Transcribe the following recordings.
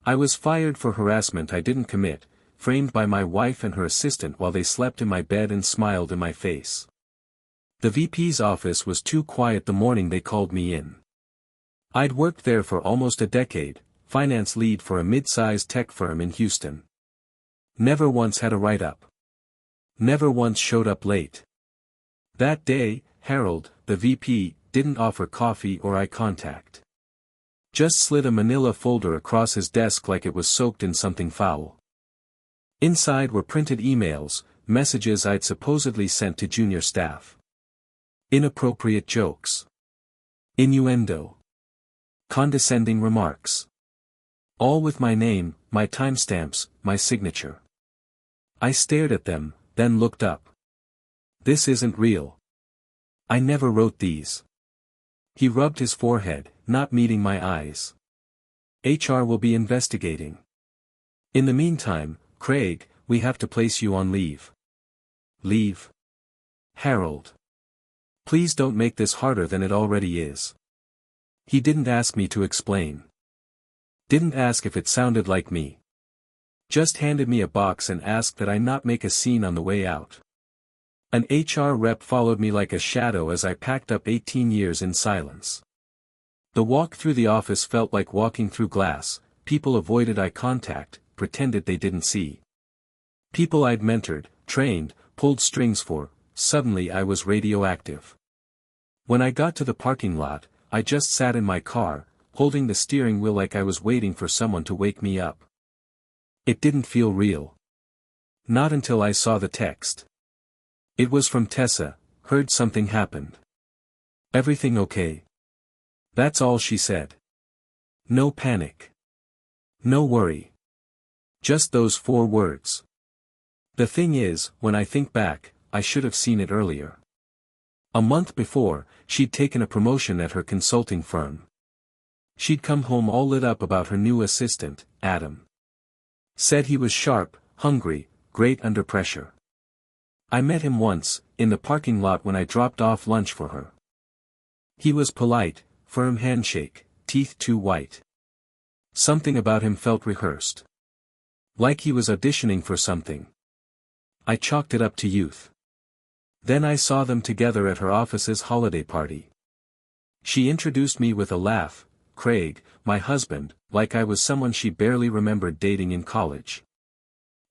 I was fired for harassment I didn't commit, framed by my wife and her assistant while they slept in my bed and smiled in my face. The VP's office was too quiet the morning they called me in. I'd worked there for almost a decade, finance lead for a mid-sized tech firm in Houston. Never once had a write-up. Never once showed up late. That day, Harold, the VP, didn't offer coffee or eye contact. Just slid a manila folder across his desk like it was soaked in something foul. Inside were printed emails, messages I'd supposedly sent to junior staff. Inappropriate jokes. Innuendo. Condescending remarks. All with my name, my timestamps, my signature. I stared at them, then looked up. This isn't real. I never wrote these. He rubbed his forehead, not meeting my eyes. HR will be investigating. In the meantime, Craig, we have to place you on leave. Leave? Harold. Please don't make this harder than it already is. He didn't ask me to explain. Didn't ask if it sounded like me. Just handed me a box and asked that I not make a scene on the way out. An HR rep followed me like a shadow as I packed up 18 years in silence. The walk through the office felt like walking through glass. People avoided eye contact, pretended they didn't see. People I'd mentored, trained, pulled strings for, suddenly I was radioactive. When I got to the parking lot, I just sat in my car, holding the steering wheel like I was waiting for someone to wake me up. It didn't feel real. Not until I saw the text. It was from Tessa. Heard something happened. Everything okay? That's all she said. No panic. No worry. Just those 4 words. The thing is, when I think back, I should have seen it earlier. A month before, she'd taken a promotion at her consulting firm. She'd come home all lit up about her new assistant, Adam. Said he was sharp, hungry, great under pressure. I met him once, in the parking lot when I dropped off lunch for her. He was polite, firm handshake, teeth too white. Something about him felt rehearsed. Like he was auditioning for something. I chalked it up to youth. Then I saw them together at her office's holiday party. She introduced me with a laugh, Craig, my husband, like I was someone she barely remembered dating in college.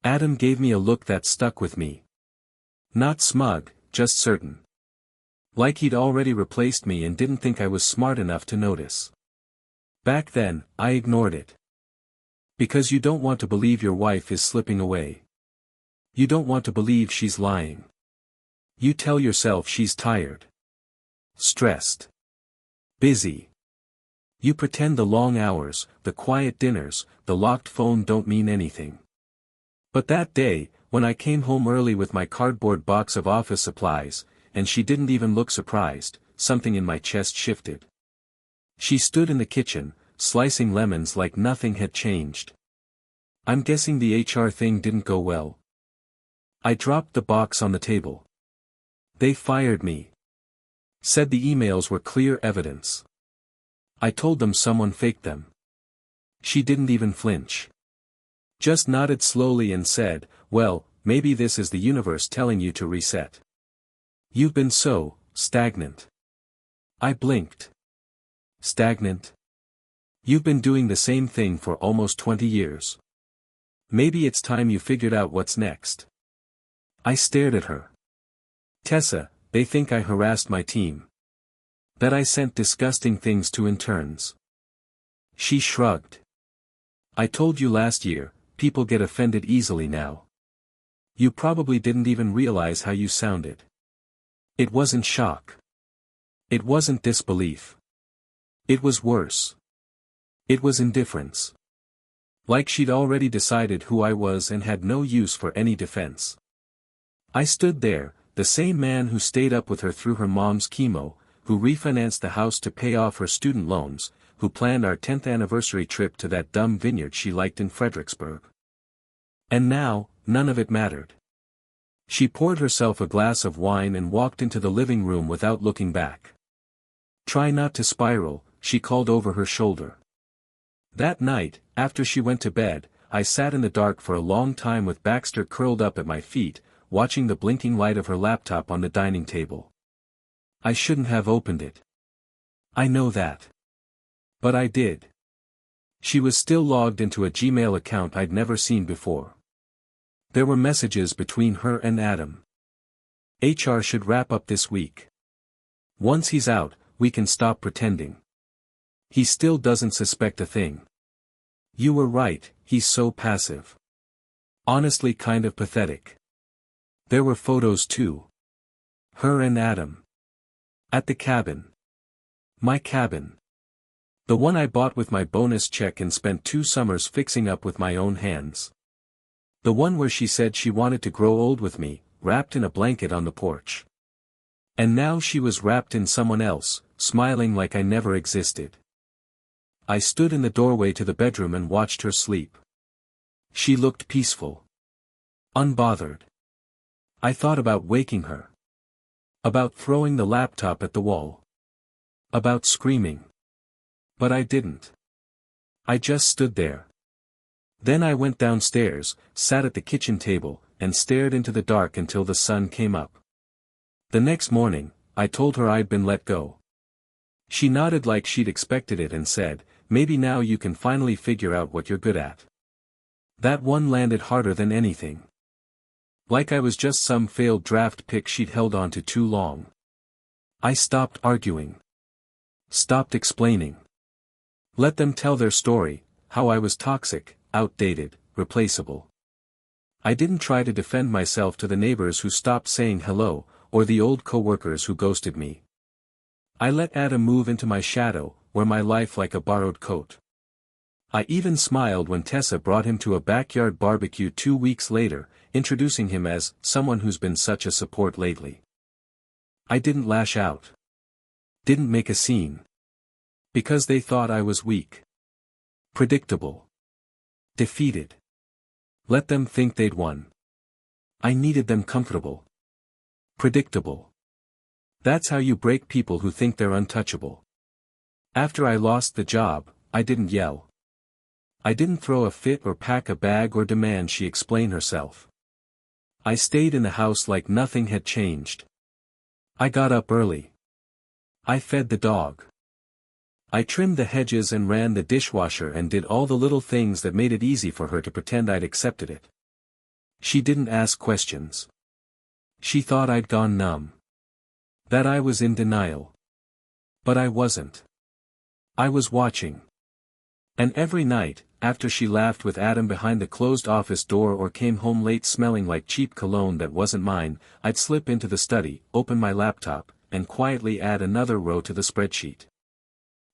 Adam gave me a look that stuck with me. Not smug, just certain. Like he'd already replaced me and didn't think I was smart enough to notice. Back then, I ignored it. Because you don't want to believe your wife is slipping away. You don't want to believe she's lying. You tell yourself she's tired. Stressed. Busy. You pretend the long hours, the quiet dinners, the locked phone don't mean anything. But that day, when I came home early with my cardboard box of office supplies, and she didn't even look surprised, something in my chest shifted. She stood in the kitchen, slicing lemons like nothing had changed. I'm guessing the HR thing didn't go well. I dropped the box on the table. They fired me. Said the emails were clear evidence. I told them someone faked them. She didn't even flinch. Just nodded slowly and said, well, maybe this is the universe telling you to reset. You've been so stagnant. I blinked. Stagnant? You've been doing the same thing for almost 20 years. Maybe it's time you figured out what's next. I stared at her. Tessa, they think I harassed my team. That I sent disgusting things to interns. She shrugged. I told you last year, people get offended easily now. You probably didn't even realize how you sounded. It wasn't shock. It wasn't disbelief. It was worse. It was indifference. Like she'd already decided who I was and had no use for any defense. I stood there, the same man who stayed up with her through her mom's chemo, who refinanced the house to pay off her student loans, who planned our 10th anniversary trip to that dumb vineyard she liked in Fredericksburg. And now, none of it mattered. She poured herself a glass of wine and walked into the living room without looking back. Try not to spiral, she called over her shoulder. That night, after she went to bed, I sat in the dark for a long time with Baxter curled up at my feet, watching the blinking light of her laptop on the dining table. I shouldn't have opened it. I know that. But I did. She was still logged into a Gmail account I'd never seen before. There were messages between her and Adam. HR should wrap up this week. Once he's out, we can stop pretending. He still doesn't suspect a thing. You were right, he's so passive. Honestly kind of pathetic. There were photos too. Her and Adam. At the cabin. My cabin. The one I bought with my bonus check and spent 2 summers fixing up with my own hands. The one where she said she wanted to grow old with me, wrapped in a blanket on the porch. And now she was wrapped in someone else, smiling like I never existed. I stood in the doorway to the bedroom and watched her sleep. She looked peaceful. Unbothered. I thought about waking her. About throwing the laptop at the wall. About screaming. But I didn't. I just stood there. Then I went downstairs, sat at the kitchen table, and stared into the dark until the sun came up. The next morning, I told her I'd been let go. She nodded like she'd expected it and said, "Maybe now you can finally figure out what you're good at." That one landed harder than anything. Like I was just some failed draft pick she'd held on to too long. I stopped arguing. Stopped explaining. Let them tell their story, how I was toxic, outdated, replaceable. I didn't try to defend myself to the neighbors who stopped saying hello, or the old coworkers who ghosted me. I let Adam move into my shadow, wear my life like a borrowed coat. I even smiled when Tessa brought him to a backyard barbecue 2 weeks later, introducing him as someone who's been such a support lately. I didn't lash out. Didn't make a scene. Because they thought I was weak. Predictable. Defeated. Let them think they'd won. I needed them comfortable. Predictable. That's how you break people who think they're untouchable. After I lost the job, I didn't yell. I didn't throw a fit or pack a bag or demand she explain herself. I stayed in the house like nothing had changed. I got up early. I fed the dog. I trimmed the hedges and ran the dishwasher and did all the little things that made it easy for her to pretend I'd accepted it. She didn't ask questions. She thought I'd gone numb. That I was in denial. But I wasn't. I was watching. And every night, after she laughed with Adam behind the closed office door or came home late smelling like cheap cologne that wasn't mine, I'd slip into the study, open my laptop, and quietly add another row to the spreadsheet.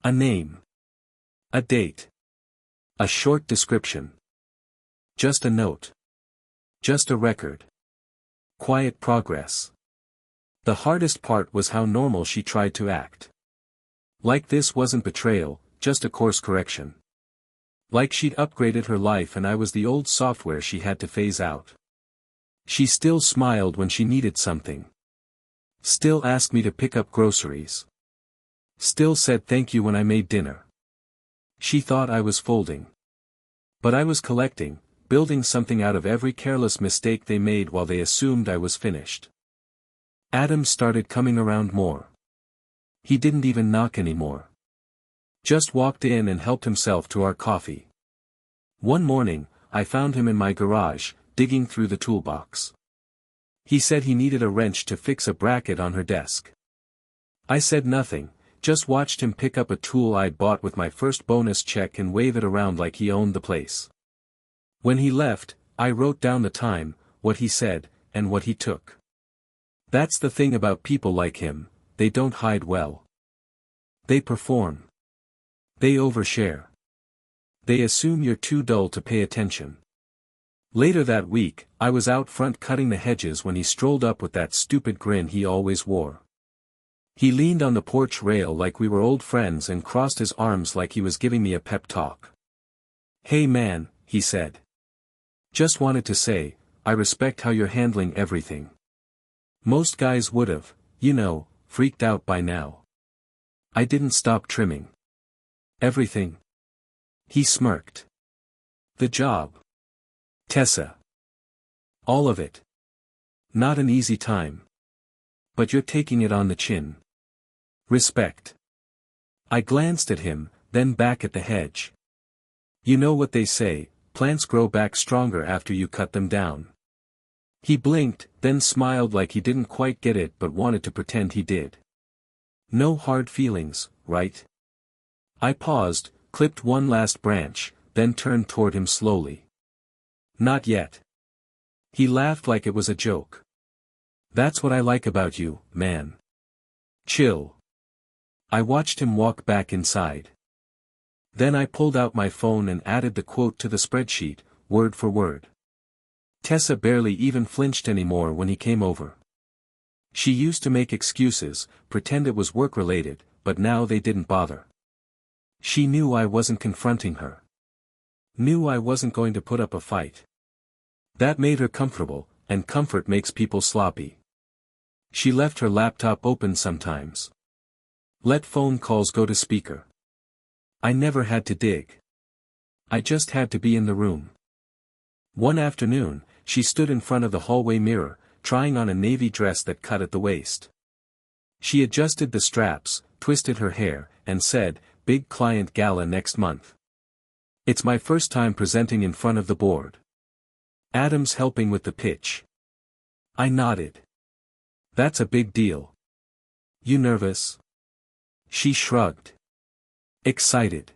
A name. A date. A short description. Just a note. Just a record. Quiet progress. The hardest part was how normal she tried to act. Like this wasn't betrayal, just a course correction. Like she'd upgraded her life and I was the old software she had to phase out. She still smiled when she needed something. Still asked me to pick up groceries. Still said thank you when I made dinner. She thought I was folding. But I was collecting, building something out of every careless mistake they made while they assumed I was finished. Adam started coming around more. He didn't even knock anymore. Just walked in and helped himself to our coffee. One morning, I found him in my garage, digging through the toolbox. He said he needed a wrench to fix a bracket on her desk. I said nothing, just watched him pick up a tool I'd bought with my first bonus check and wave it around like he owned the place. When he left, I wrote down the time, what he said, and what he took. That's the thing about people like him, they don't hide well. They perform. They overshare. They assume you're too dull to pay attention. Later that week, I was out front cutting the hedges when he strolled up with that stupid grin he always wore. He leaned on the porch rail like we were old friends and crossed his arms like he was giving me a pep talk. "Hey man," he said. "Just wanted to say, I respect how you're handling everything. Most guys would've, freaked out by now." I didn't stop trimming. Everything. He smirked. The job. Tessa. All of it. Not an easy time. But you're taking it on the chin. Respect. I glanced at him, then back at the hedge. You know what they say, plants grow back stronger after you cut them down. He blinked, then smiled like he didn't quite get it but wanted to pretend he did. No hard feelings, right? I paused, clipped one last branch, then turned toward him slowly. Not yet. He laughed like it was a joke. That's what I like about you, man. Chill. I watched him walk back inside. Then I pulled out my phone and added the quote to the spreadsheet, word for word. Tessa barely even flinched anymore when he came over. She used to make excuses, pretend it was work-related, but now they didn't bother. She knew I wasn't confronting her. Knew I wasn't going to put up a fight. That made her comfortable, and comfort makes people sloppy. She left her laptop open sometimes. Let phone calls go to speaker. I never had to dig. I just had to be in the room. One afternoon, she stood in front of the hallway mirror, trying on a navy dress that cut at the waist. She adjusted the straps, twisted her hair, and said, "Big client gala next month. It's my first time presenting in front of the board. Adam's helping with the pitch." I nodded. "That's a big deal. You nervous?" She shrugged. Excited.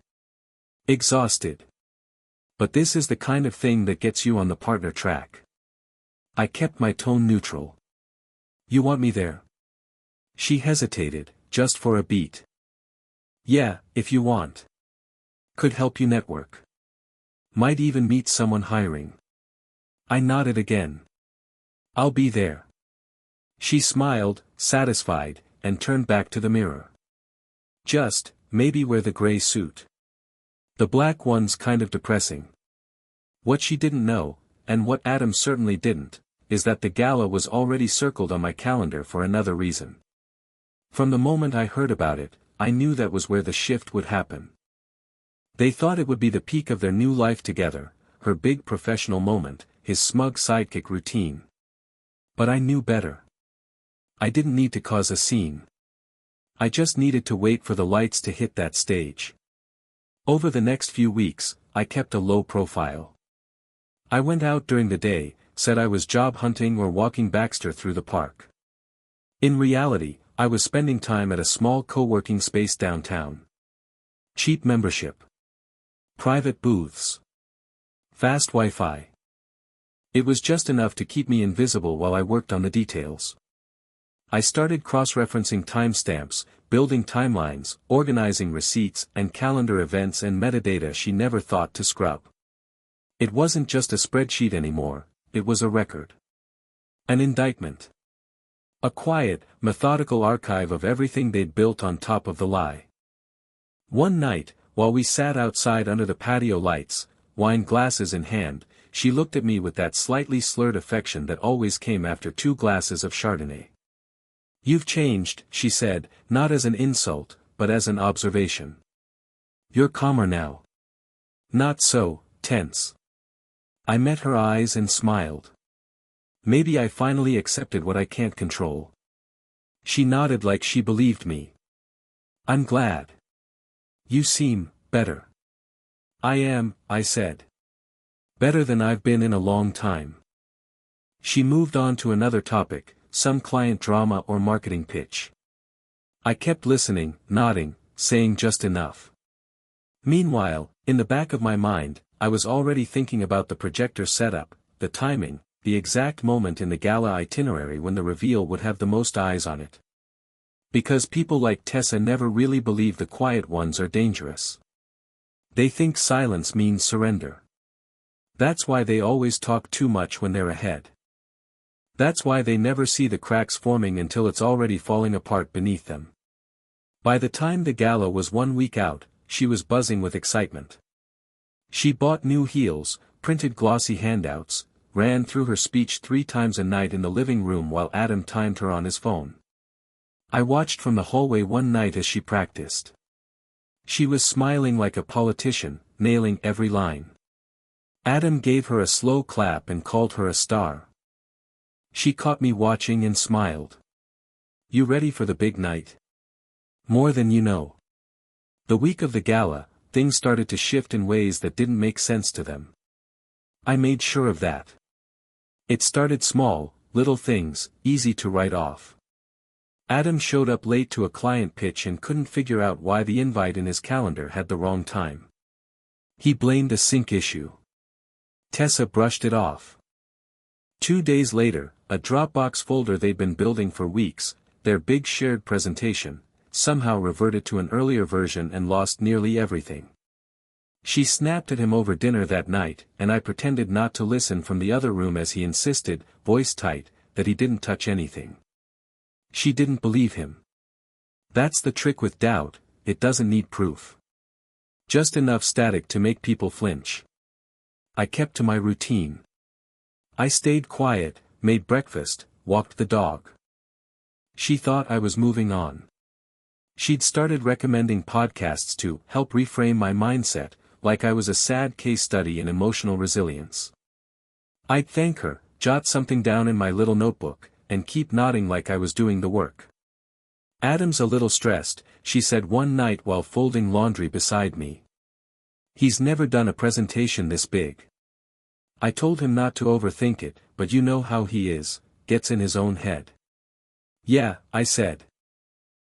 Exhausted. But this is the kind of thing that gets you on the partner track. I kept my tone neutral. "You want me there?" She hesitated, just for a beat. "Yeah, if you want. Could help you network. Might even meet someone hiring." I nodded again. "I'll be there." She smiled, satisfied, and turned back to the mirror. "Just, maybe wear the gray suit. The black one's kind of depressing." What she didn't know, and what Adam certainly didn't, is that the gala was already circled on my calendar for another reason. From the moment I heard about it, I knew that was where the shift would happen. They thought it would be the peak of their new life together, her big professional moment, his smug sidekick routine. But I knew better. I didn't need to cause a scene. I just needed to wait for the lights to hit that stage. Over the next few weeks, I kept a low profile. I went out during the day, said I was job hunting or walking Baxter through the park. In reality, I was spending time at a small co-working space downtown. Cheap membership. Private booths. Fast Wi-Fi. It was just enough to keep me invisible while I worked on the details. I started cross-referencing timestamps, building timelines, organizing receipts and calendar events and metadata she never thought to scrub. It wasn't just a spreadsheet anymore, it was a record. An indictment. A quiet, methodical archive of everything they'd built on top of the lie. One night, while we sat outside under the patio lights, wine glasses in hand, she looked at me with that slightly slurred affection that always came after 2 glasses of Chardonnay. "You've changed," she said, not as an insult, but as an observation. "You're calmer now. Not so tense." I met her eyes and smiled. Maybe I finally accepted what I can't control. She nodded like she believed me. "I'm glad. You seem better." "I am," I said. "Better than I've been in a long time." She moved on to another topic, some client drama or marketing pitch. I kept listening, nodding, saying just enough. Meanwhile, in the back of my mind, I was already thinking about the projector setup, the timing, the exact moment in the gala itinerary when the reveal would have the most eyes on it. Because people like Tessa never really believe the quiet ones are dangerous. They think silence means surrender. That's why they always talk too much when they're ahead. That's why they never see the cracks forming until it's already falling apart beneath them. By the time the gala was 1 week out, she was buzzing with excitement. She bought new heels, printed glossy handouts, ran through her speech 3 times a night in the living room while Adam timed her on his phone. I watched from the hallway one night as she practiced. She was smiling like a politician, nailing every line. Adam gave her a slow clap and called her a star. She caught me watching and smiled. You ready for the big night? More than you know. The week of the gala, things started to shift in ways that didn't make sense to them. I made sure of that. It started small, little things, easy to write off. Adam showed up late to a client pitch and couldn't figure out why the invite in his calendar had the wrong time. He blamed a sync issue. Tessa brushed it off. 2 days later, a Dropbox folder they'd been building for weeks, their big shared presentation, somehow reverted to an earlier version and lost nearly everything. She snapped at him over dinner that night, and I pretended not to listen from the other room as he insisted, voice tight, that he didn't touch anything. She didn't believe him. That's the trick with doubt, it doesn't need proof. Just enough static to make people flinch. I kept to my routine. I stayed quiet, made breakfast, walked the dog. She thought I was moving on. She'd started recommending podcasts to help reframe my mindset, like I was a sad case study in emotional resilience. I'd thank her, jot something down in my little notebook, and keep nodding like I was doing the work. Adam's a little stressed, she said one night while folding laundry beside me. He's never done a presentation this big. I told him not to overthink it, but you know how he is, gets in his own head. Yeah, I said.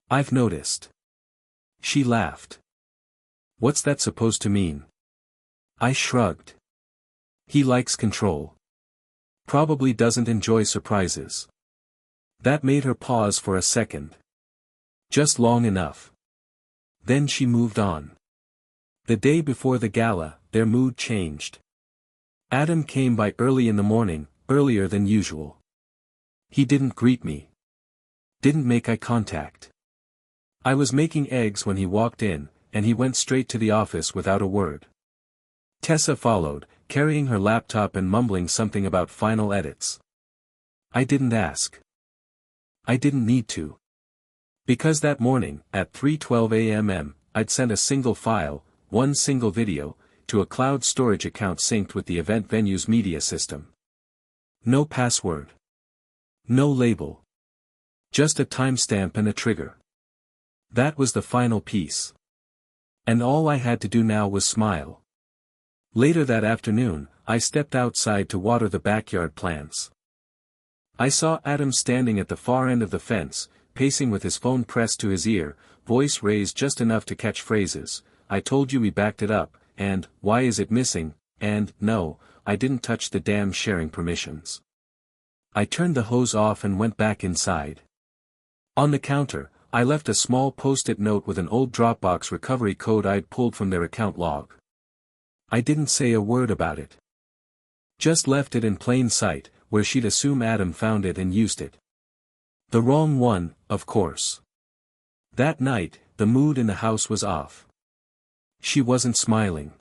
I've noticed. She laughed. What's that supposed to mean? I shrugged. He likes control. Probably doesn't enjoy surprises. That made her pause for a second. Just long enough. Then she moved on. The day before the gala, their mood changed. Adam came by early in the morning, earlier than usual. He didn't greet me. Didn't make eye contact. I was making eggs when he walked in, and he went straight to the office without a word. Tessa followed, carrying her laptop and mumbling something about final edits. I didn't ask. I didn't need to. Because that morning, at 3:12 a.m., I'd sent a single file, one single video, to a cloud storage account synced with the event venue's media system. No password. No label. Just a timestamp and a trigger. That was the final piece. And all I had to do now was smile. Later that afternoon, I stepped outside to water the backyard plants. I saw Adam standing at the far end of the fence, pacing with his phone pressed to his ear, voice raised just enough to catch phrases, I told you we backed it up, and, why is it missing, and, no, I didn't touch the damn sharing permissions. I turned the hose off and went back inside. On the counter, I left a small post-it note with an old Dropbox recovery code I'd pulled from their account log. I didn't say a word about it. Just left it in plain sight, where she'd assume Adam found it and used it. The wrong one, of course. That night, the mood in the house was off. She wasn't smiling.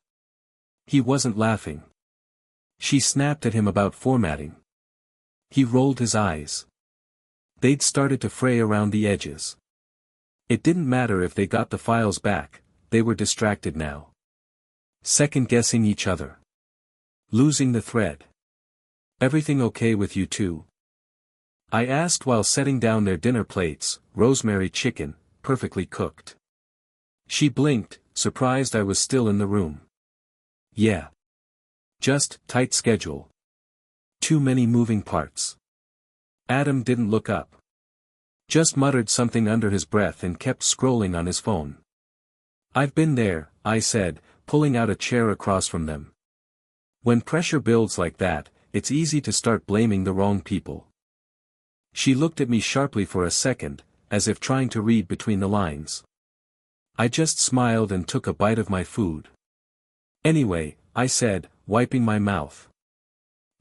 He wasn't laughing. She snapped at him about formatting. He rolled his eyes. They'd started to fray around the edges. It didn't matter if they got the files back, they were distracted now. Second-guessing each other. Losing the thread. Everything okay with you two? I asked while setting down their dinner plates, rosemary chicken, perfectly cooked. She blinked, surprised I was still in the room. Yeah. Just, tight schedule. Too many moving parts. Adam didn't look up. Just muttered something under his breath and kept scrolling on his phone. I've been there, I said, pulling out a chair across from them. When pressure builds like that, it's easy to start blaming the wrong people. She looked at me sharply for a second, as if trying to read between the lines. I just smiled and took a bite of my food. Anyway, I said, wiping my mouth.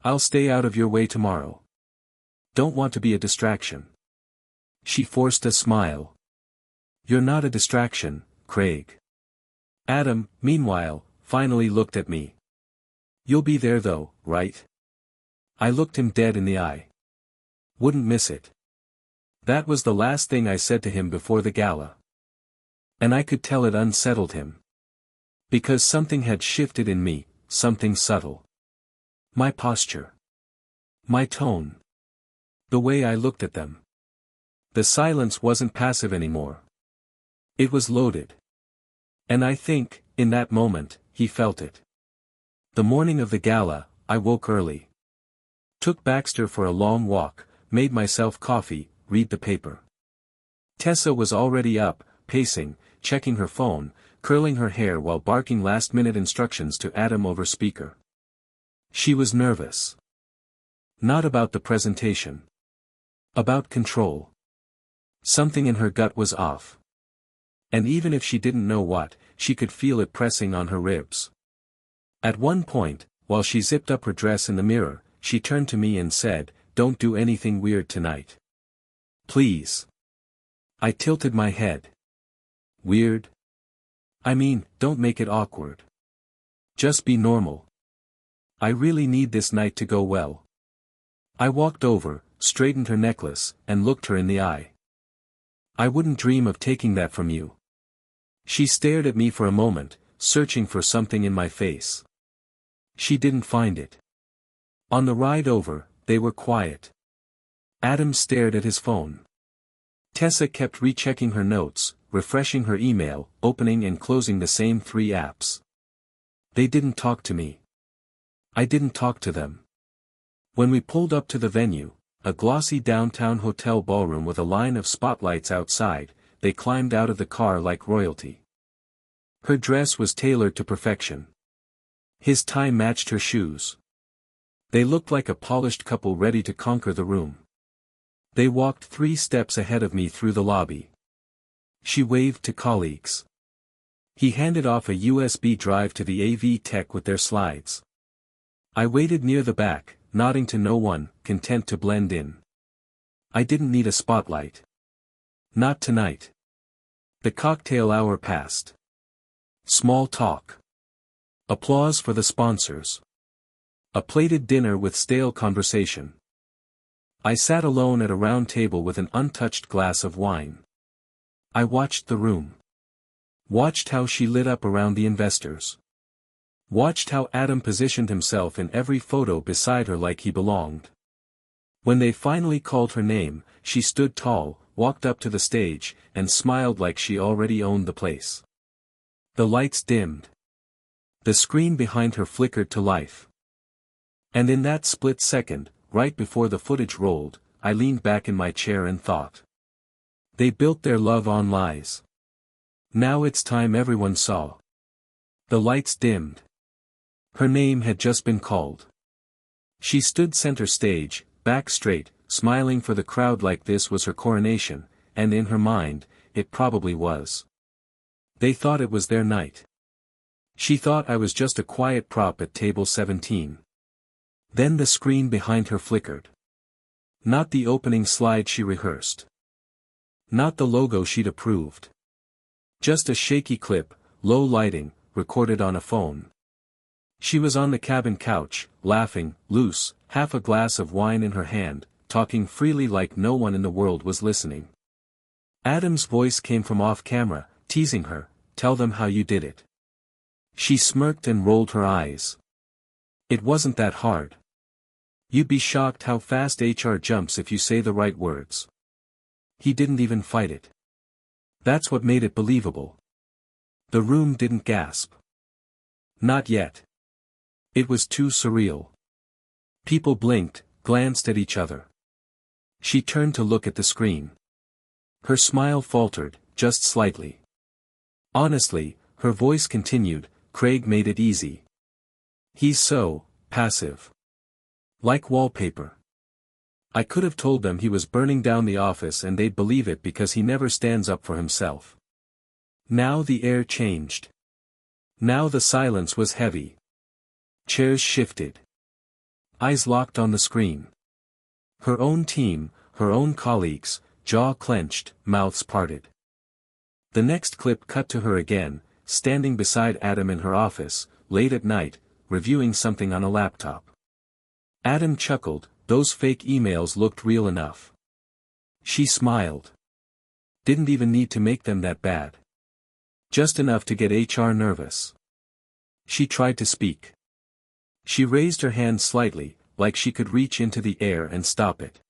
I'll stay out of your way tomorrow. Don't want to be a distraction. She forced a smile. You're not a distraction, Craig. Adam, meanwhile, finally looked at me. You'll be there though, right? I looked him dead in the eye. Wouldn't miss it. That was the last thing I said to him before the gala. And I could tell it unsettled him. Because something had shifted in me, something subtle. My posture. My tone. The way I looked at them. The silence wasn't passive anymore. It was loaded. And I think, in that moment, he felt it. The morning of the gala, I woke early. Took Baxter for a long walk, made myself coffee, read the paper. Tessa was already up, pacing, checking her phone, curling her hair while barking last-minute instructions to Adam over speaker. She was nervous. Not about the presentation. About control. Something in her gut was off. And even if she didn't know what, she could feel it pressing on her ribs. At one point, while she zipped up her dress in the mirror, she turned to me and said, "Don't do anything weird tonight. Please." I tilted my head. Weird? I mean, don't make it awkward. Just be normal. I really need this night to go well. I walked over, straightened her necklace, and looked her in the eye. I wouldn't dream of taking that from you. She stared at me for a moment, searching for something in my face. She didn't find it. On the ride over, they were quiet. Adam stared at his phone. Tessa kept rechecking her notes, refreshing her email, opening and closing the same 3 apps. They didn't talk to me. I didn't talk to them. When we pulled up to the venue, a glossy downtown hotel ballroom with a line of spotlights outside, they climbed out of the car like royalty. Her dress was tailored to perfection. His tie matched her shoes. They looked like a polished couple ready to conquer the room. They walked 3 steps ahead of me through the lobby. She waved to colleagues. He handed off a USB drive to the AV tech with their slides. I waited near the back, nodding to no one, content to blend in. I didn't need a spotlight. Not tonight. The cocktail hour passed. Small talk. Applause for the sponsors. A plated dinner with stale conversation. I sat alone at a round table with an untouched glass of wine. I watched the room. Watched how she lit up around the investors. Watched how Adam positioned himself in every photo beside her like he belonged. When they finally called her name, she stood tall, walked up to the stage, and smiled like she already owned the place. The lights dimmed. The screen behind her flickered to life. And in that split second, right before the footage rolled, I leaned back in my chair and thought. They built their love on lies. Now it's time everyone saw. The lights dimmed. Her name had just been called. She stood center stage, back straight, smiling for the crowd like this was her coronation, and in her mind, it probably was. They thought it was their night. She thought I was just a quiet prop at table 17. Then the screen behind her flickered. Not the opening slide she rehearsed. Not the logo she'd approved. Just a shaky clip, low lighting, recorded on a phone. She was on the cabin couch, laughing, loose, half a glass of wine in her hand, talking freely like no one in the world was listening. Adam's voice came from off-camera, teasing her, "Tell them how you did it." She smirked and rolled her eyes. It wasn't that hard. You'd be shocked how fast HR jumps if you say the right words. He didn't even fight it. That's what made it believable. The room didn't gasp. Not yet. It was too surreal. People blinked, glanced at each other. She turned to look at the screen. Her smile faltered, just slightly. Honestly, her voice continued, "Craig made it easy. He's so passive. Like wallpaper. I could have told them he was burning down the office and they'd believe it because he never stands up for himself." Now the air changed. Now the silence was heavy. Chairs shifted. Eyes locked on the screen. Her own team, her own colleagues, jaw clenched, mouths parted. The next clip cut to her again, standing beside Adam in her office, late at night, reviewing something on a laptop. Adam chuckled, those fake emails looked real enough. She smiled. Didn't even need to make them that bad. Just enough to get HR nervous. She tried to speak. She raised her hand slightly, like she could reach into the air and stop it.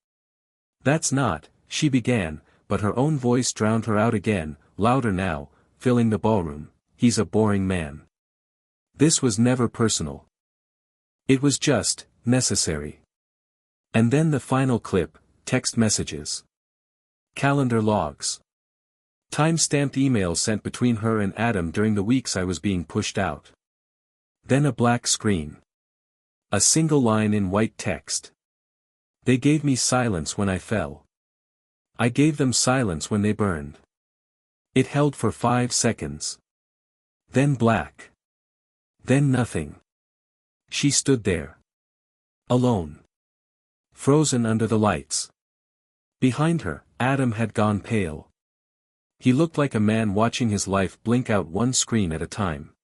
"That's not," she began, but her own voice drowned her out again, louder now, filling the ballroom. "He's a boring man." This was never personal. It was just necessary. And then the final clip: text messages. Calendar logs. Time-stamped emails sent between her and Adam during the weeks I was being pushed out. Then a black screen. A single line in white text. They gave me silence when I fell. I gave them silence when they burned. It held for 5 seconds. Then black. Then nothing. She stood there. Alone. Frozen under the lights. Behind her, Adam had gone pale. He looked like a man watching his life blink out one screen at a time.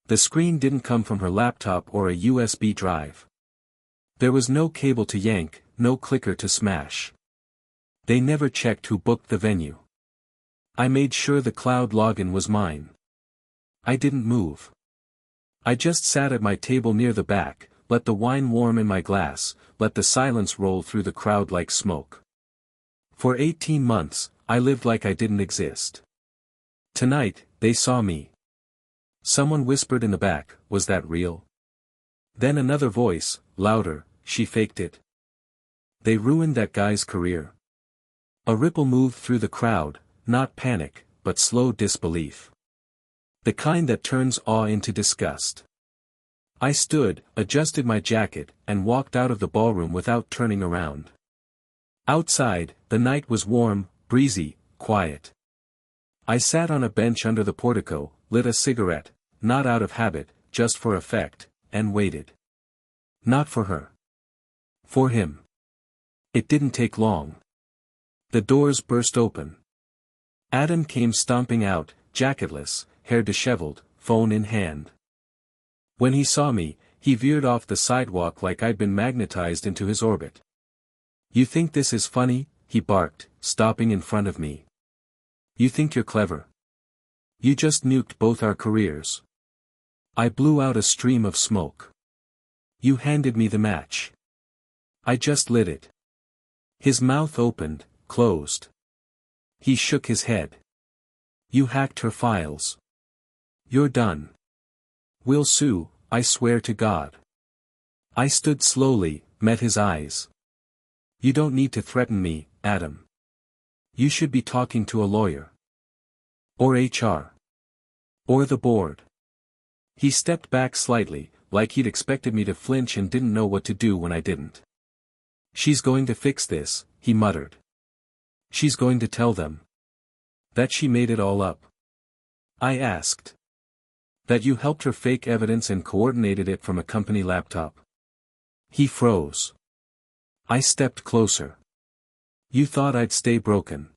The screen didn't come from her laptop or a USB drive. There was no cable to yank, no clicker to smash. They never checked who booked the venue. I made sure the cloud login was mine. I didn't move. I just sat at my table near the back, let the wine warm in my glass, let the silence roll through the crowd like smoke. For 18 months, I lived like I didn't exist. Tonight, they saw me. Someone whispered in the back, "Was that real?" Then another voice, louder: "She faked it. They ruined that guy's career." A ripple moved through the crowd, not panic, but slow disbelief. The kind that turns awe into disgust. I stood, adjusted my jacket, and walked out of the ballroom without turning around. Outside, the night was warm, breezy, quiet. I sat on a bench under the portico, lit a cigarette, not out of habit, just for effect, and waited. Not for her. For him. It didn't take long. The doors burst open. Adam came stomping out, jacketless, hair disheveled, phone in hand. When he saw me, he veered off the sidewalk like I'd been magnetized into his orbit. "You think this is funny?" he barked, stopping in front of me. "You think you're clever? You just nuked both our careers." I blew out a stream of smoke. "You handed me the match. I just lit it." His mouth opened, closed. He shook his head. "You hacked her files. You're done. We'll sue, I swear to God." I stood slowly, met his eyes. "You don't need to threaten me, Adam. You should be talking to a lawyer. Or HR. Or the board." He stepped back slightly, like he'd expected me to flinch and didn't know what to do when I didn't. "She's going to fix this," he muttered. "She's going to tell them that she made it all up." I asked. "That you helped her fake evidence and coordinated it from a company laptop?" He froze. I stepped closer. "You thought I'd stay broken.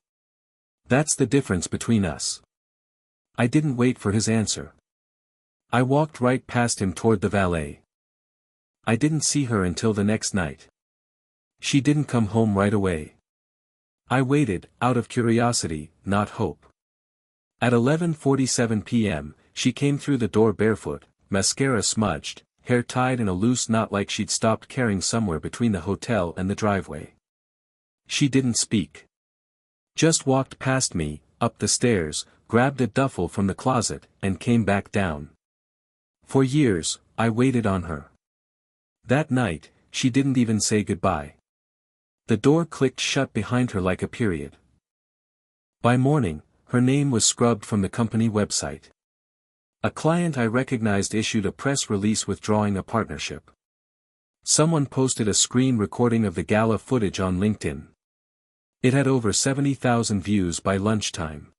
That's the difference between us." I didn't wait for his answer. I walked right past him toward the valet. I didn't see her until the next night. She didn't come home right away. I waited, out of curiosity, not hope. At 11:47 p.m., she came through the door barefoot, mascara smudged, hair tied in a loose knot like she'd stopped caring somewhere between the hotel and the driveway. She didn't speak. Just walked past me, up the stairs, grabbed a duffel from the closet, and came back down. For years, I waited on her. That night, she didn't even say goodbye. The door clicked shut behind her like a period. By morning, her name was scrubbed from the company website. A client I recognized issued a press release withdrawing a partnership. Someone posted a screen recording of the gala footage on LinkedIn. It had over 70,000 views by lunchtime.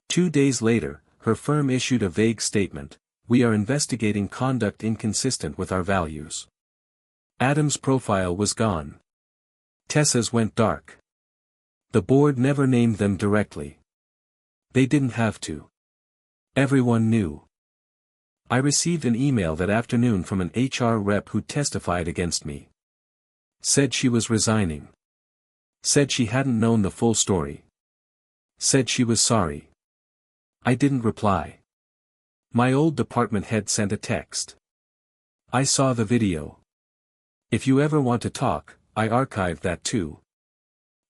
2 days later, her firm issued a vague statement: "We are investigating conduct inconsistent with our values." Adam's profile was gone. Tessa's went dark. The board never named them directly. They didn't have to. Everyone knew. I received an email that afternoon from an HR rep who testified against me. Said she was resigning. Said she hadn't known the full story. Said she was sorry. I didn't reply. My old department head sent a text. I saw the video. If you ever want to talk, I archived that too.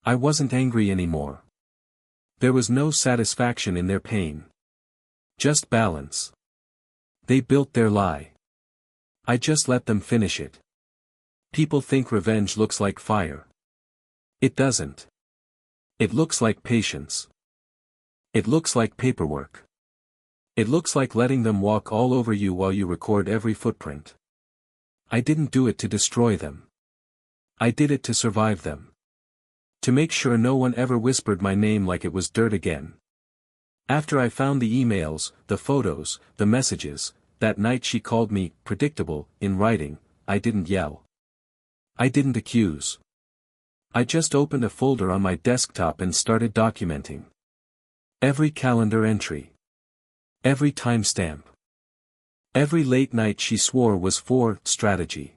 I wasn't angry anymore. There was no satisfaction in their pain. Just balance. They built their lie. I just let them finish it. People think revenge looks like fire. It doesn't. It looks like patience. It looks like paperwork. It looks like letting them walk all over you while you record every footprint. I didn't do it to destroy them. I did it to survive them. To make sure no one ever whispered my name like it was dirt again. After I found the emails, the photos, the messages, that night she called me predictable in writing, I didn't yell. I didn't accuse. I just opened a folder on my desktop and started documenting. Every calendar entry. Every timestamp. Every late night she swore was for strategy.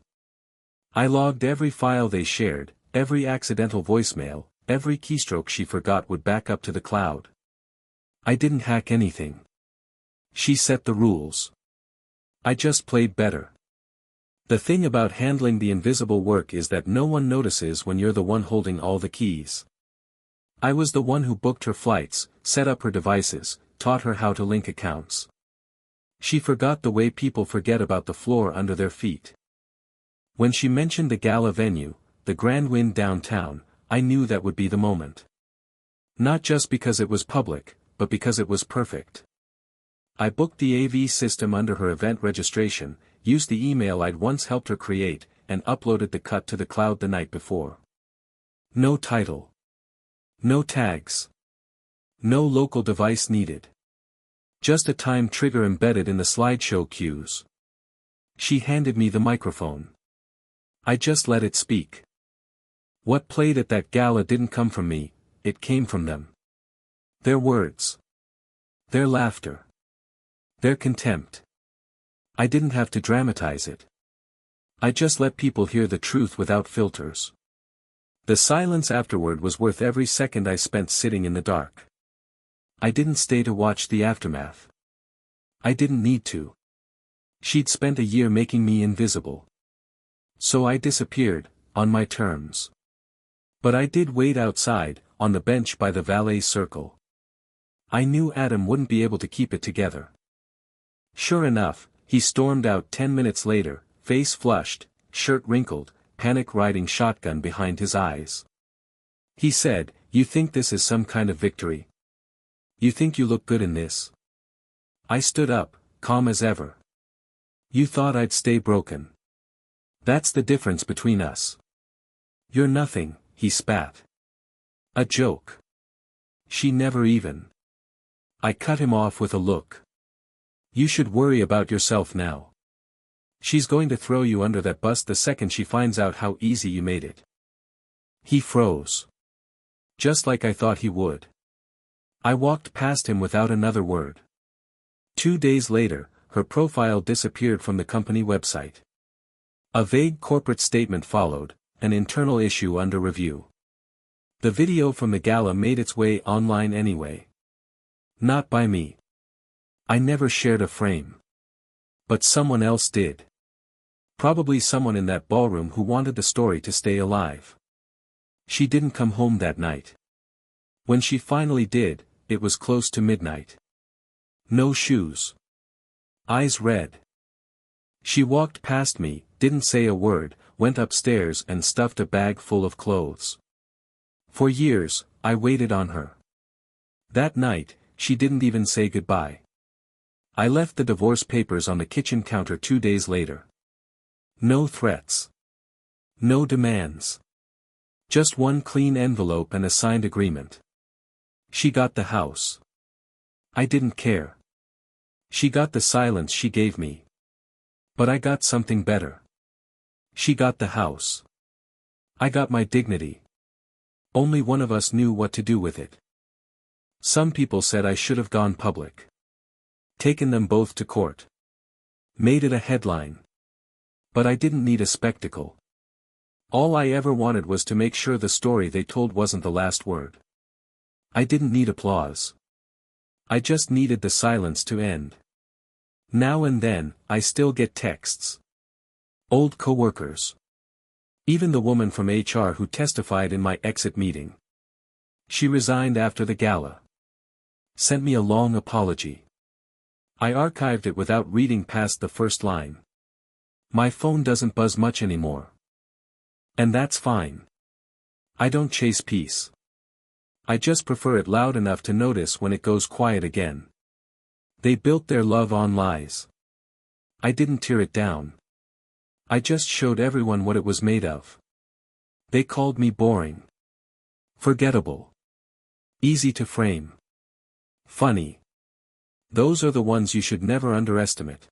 I logged every file they shared, every accidental voicemail, every keystroke she forgot would back up to the cloud. I didn't hack anything. She set the rules. I just played better. The thing about handling the invisible work is that no one notices when you're the one holding all the keys. I was the one who booked her flights, set up her devices, taught her how to link accounts. She forgot the way people forget about the floor under their feet. When she mentioned the gala venue, the Grand Wind downtown, I knew that would be the moment. Not just because it was public, but because it was perfect. I booked the AV system under her event registration, used the email I'd once helped her create, and uploaded the cut to the cloud the night before. No title. No tags. No local device needed. Just a time trigger embedded in the slideshow cues. She handed me the microphone. I just let it speak. What played at that gala didn't come from me, it came from them. Their words. Their laughter. Their contempt. I didn't have to dramatize it. I just let people hear the truth without filters. The silence afterward was worth every second I spent sitting in the dark. I didn't stay to watch the aftermath. I didn't need to. She'd spent a year making me invisible. So I disappeared, on my terms. But I did wait outside, on the bench by the valet circle. I knew Adam wouldn't be able to keep it together. Sure enough, he stormed out 10 minutes later, face flushed, shirt wrinkled, panic riding shotgun behind his eyes. He said, "You think this is some kind of victory? You think you look good in this?" I stood up, calm as ever. "You thought I'd stay broken. That's the difference between us. You're nothing," he spat. "A joke. She never even." I cut him off with a look. "You should worry about yourself now. She's going to throw you under that bus the second she finds out how easy you made it." He froze. Just like I thought he would. I walked past him without another word. 2 days later, her profile disappeared from the company website. A vague corporate statement followed, an internal issue under review. The video from the gala made its way online anyway. Not by me. I never shared a frame. But someone else did. Probably someone in that ballroom who wanted the story to stay alive. She didn't come home that night. When she finally did, it was close to midnight. No shoes. Eyes red. She walked past me, didn't say a word, went upstairs and stuffed a bag full of clothes. For years, I waited on her. That night, she didn't even say goodbye. I left the divorce papers on the kitchen counter 2 days later. No threats. No demands. Just one clean envelope and a signed agreement. She got the house. I didn't care. She got the silence she gave me. But I got something better. She got the house. I got my dignity. Only one of us knew what to do with it. Some people said I should have gone public. Taken them both to court. Made it a headline. But I didn't need a spectacle. All I ever wanted was to make sure the story they told wasn't the last word. I didn't need applause. I just needed the silence to end. Now and then, I still get texts. Old coworkers. Even the woman from HR who testified in my exit meeting. She resigned after the gala. Sent me a long apology. I archived it without reading past the first line. My phone doesn't buzz much anymore. And that's fine. I don't chase peace. I just prefer it loud enough to notice when it goes quiet again. They built their love on lies. I didn't tear it down. I just showed everyone what it was made of. They called me boring. Forgettable. Easy to frame. Funny. Those are the ones you should never underestimate.